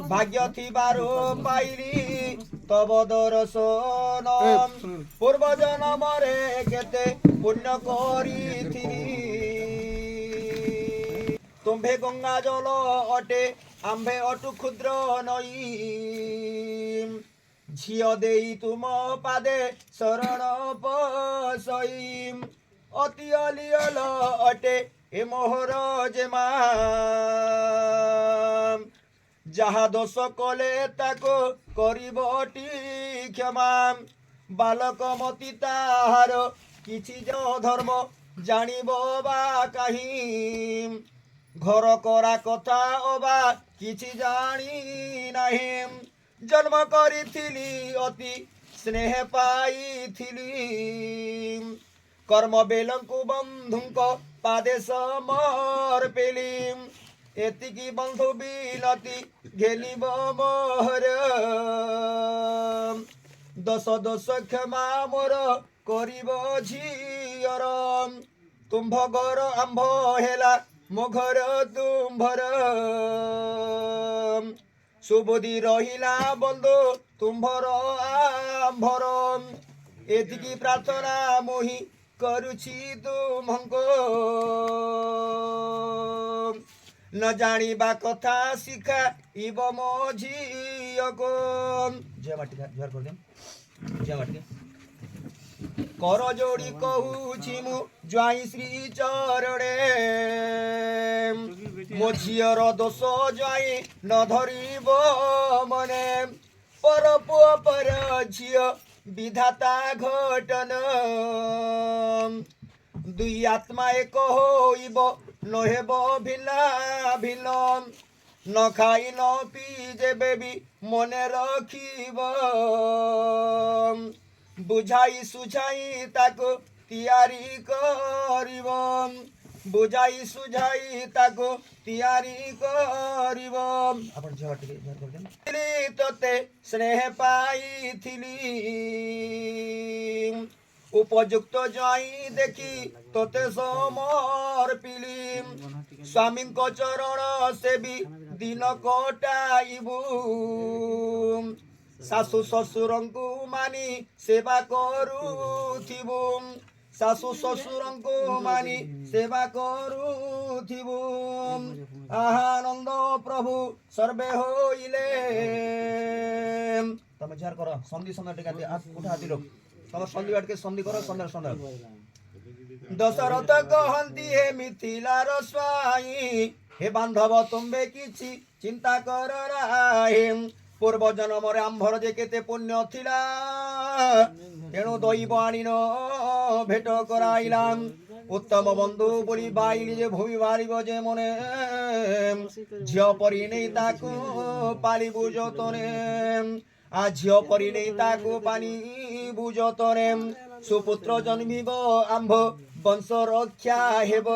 भाग्य थिबारो पाइली तब दर्शन पूर्व जन्म रे केते पुण्य करिथिली तुम्भे गंगा जल अटे आम्भे अटु क्षुद्र नई झियो देई तुम पादे शरण पसई अति अलियल अटे ए मोहर जेमा जहा दोष कले ताको करिबटी क्षमा बालक मती ताहार किछि धर्म जानिब बा काहि घर करा कथा अबा किछि जानी नाही जन्म करिथिली अति स्नेह पाइथिली कर्म बेलंकु बंधुंक पादे समर्पेली एतिकी बंधु बिलती घेलिब मोहर दश दश क्षमा मोर करिब झियर तुम्भ घर आंभ हेला मो घर तुम्भर सुबुद्धि रहिला बंधु तुम्भर आंभर एतिकी प्रार्थना मोहि करुछि तुमको न जानिबा कथा शिखा इब मो झियको जय माटिका जुहार कर दे जय माटिका कर जोड़ी कहूछि मु ज्वाई श्री चरणे मो झियर दोष ज्वाई न धरिब मने पर पुआ पर झिय विधाता घटन दुई आत्मा एक होइब नहेब भिला भिल न खाई न पी जेबे भी मने रखिब बुझाई सुझाई ताको तियारी करिब बुझाई सुझाई ताको तियारी करिब आपण झवा टिके झर करदेन तते स्नेह पाइथिली उपयुक्त जाई देखी तोते समर्पिली स्वामी चरण सेवी दिन कटाइबू सासु ससुरंकु मानी सेवा करूथिबू सासु ससुरंकु मानी सेवा करूथिबू आनंद प्रभु सर्वे होइले तमे जार करो संधि समय टिका हाथ उठा दिलो तम संधि बाटके संधि करो संदर संदर दशरथ कहंती हे मिथिलार स्वाई हे बांधव तुम्बे किछि चिंता कर राहे पूर्व जन्म रे आंभर जे केते पुण्य थिला तेणु दैव आनिन भेट कराइलाम उत्तम बंधु बोली बाइली जे भूमि बारिब जे मने झियो परि नै ताकू पाली बुझतने आ झियो परि नै ताकू पानी बुझतने सुपुत्र जन्मिब आंभ वंश रक्षा हेब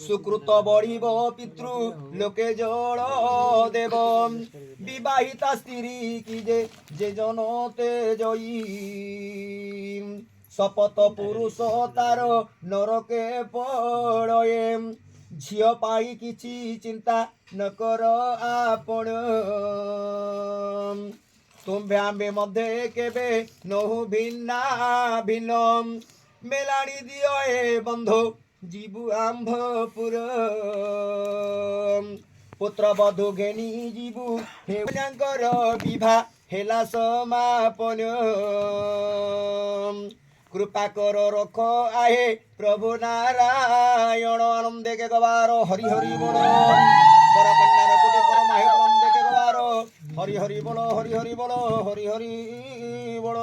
सुकृत बढ़िब पितृ लोके जल देव विवाहिता स्त्री की जे जनते जयी शपथ पुरुष तार नरके पड़े झियो पाई किछि चिंता न कर आपण तुम्भे आम्बे मध्य केबे नहु भिन्ना भिन्नम मेलाणी दियो ए बंधु जीवु आंभपुर पुत्र बधु घेनी जीवु हेकर विभा हेला समापन कृपा कर रख आहे प्रभु नारायण आनंदे के गवार हरि हरि बोल पर कन्यार कोटे पर माहे आनंदे के गवार हरि हरि बोल हरि हरि बोल हरि हरि बोल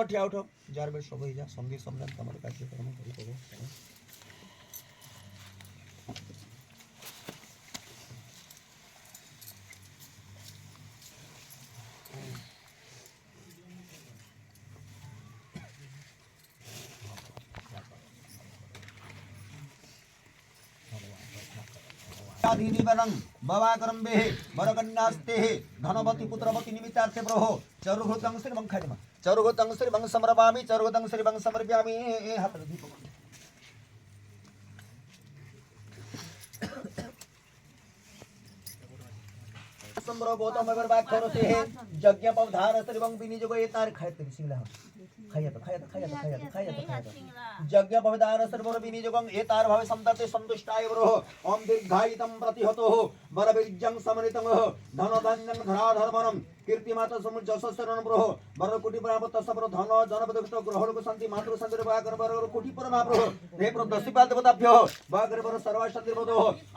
ठिया उठ जार बेर सब हो जा संधि सम्राट तमर कार्यक्रम करि देबो बवाकरम्बे वरकन्यास्ते धनवती पुत्रवती निमित्तार्थे ब्रहो चरुघृतं श्रीमं खादिमा चरुघृतं श्रीमं समर्पयामि चरुघृतं श्रीमं समर्पयामि हाथ दीप সম্ভ্র গৌতম এবার বাক করতে হে যজ্ঞ পবধার এবং বিনিযোগ এ তার খাইতে সিংলা যজ্ঞ পবধার সর্বর বিনিযোগ এ তার ভাবে সন্তাতে সন্তুষ্টায় ব্রহ ওম দীর্ঘায়িতম প্রতিহতো বরবীর্যং সমরিতং ধন ধান্যং ধরাধর্মনম কীর্তিমাতা সমুজ্জসরণ ব্রহ বর কোটি প্রাপত সবর ধন জনপদষ্ট গ্রহণক শান্তি মাতৃ শান্তির বাগর বর কোটি পরমা ব্রহ হে প্রদস্যপাদ দেবতাভ্য বাগর বর সর্ব শান্তির বদ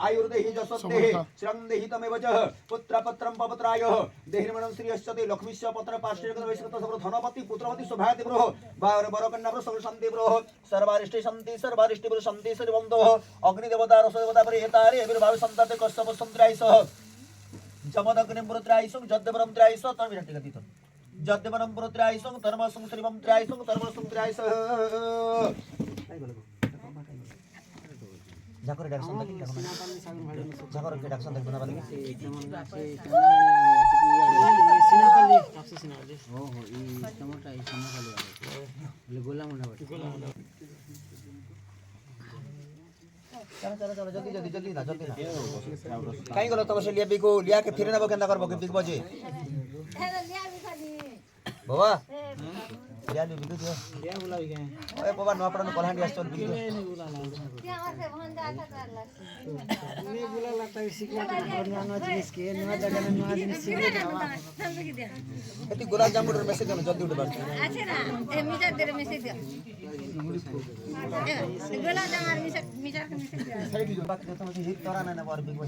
আয়ুর্দেহি যশোদেহি শ্রম দেহি তমেবচ পুত্র পত্রম পপত্রায় দেহির্মণং শ্রীয়শ্বতে লক্ষ্মীশ্চ পত্র পার্শ্বগত বৈষ্ণত সবর ধনপতি পুত্রপতি শোভায়তে ব্রহ বাগর বর কন্যা ব্রহ সর্ব শান্তি ব্রহ সর্বারিষ্টে ব্রহ শান্তি সর্বন্ত অগ্নি দেবতা রস দেবতা পরে এতারে আবির্ভাব সন্তাতে কশ্যপ সন্ত্রাইস जमदग्निं पुरुत्रायिसं जद्देवरं त्रायिसं तर्मिरन्ति गतितं जद्देवरं पुरुत्रायिसं धर्मसं श्रीवं त्रायिसं धर्मसं त्रायिस जाकर डाक्सन देखि जाकर के डाक्सन देखि बना बाली सिनापाली टाक्सी सिनापाली हो ई टमाटर ई सिनापाली वाले गोला मुंडा चलो जल्दी ना कहीं गलो तब से लिया बिको लिया के फिर ना बो केंदा करबो के बिकबो जे बाबा लिया नि बिको दियो लिया बोला भी गए ओए बाबा नो पड़न कोल्हांडी आस्टोर बिको क्या से भंडा था करला ने बोला लगता है सीखना नवा जिनिस के नवा जगह में नवा जिनिस सीखे एती गुलाब जामुन मैसेज दे जल्दी उठ बात अच्छे ना ए मीटर दे मैसेज दे गोला जमार मीटर के मैसेज दे बात तो हित तोरा ना बार बिको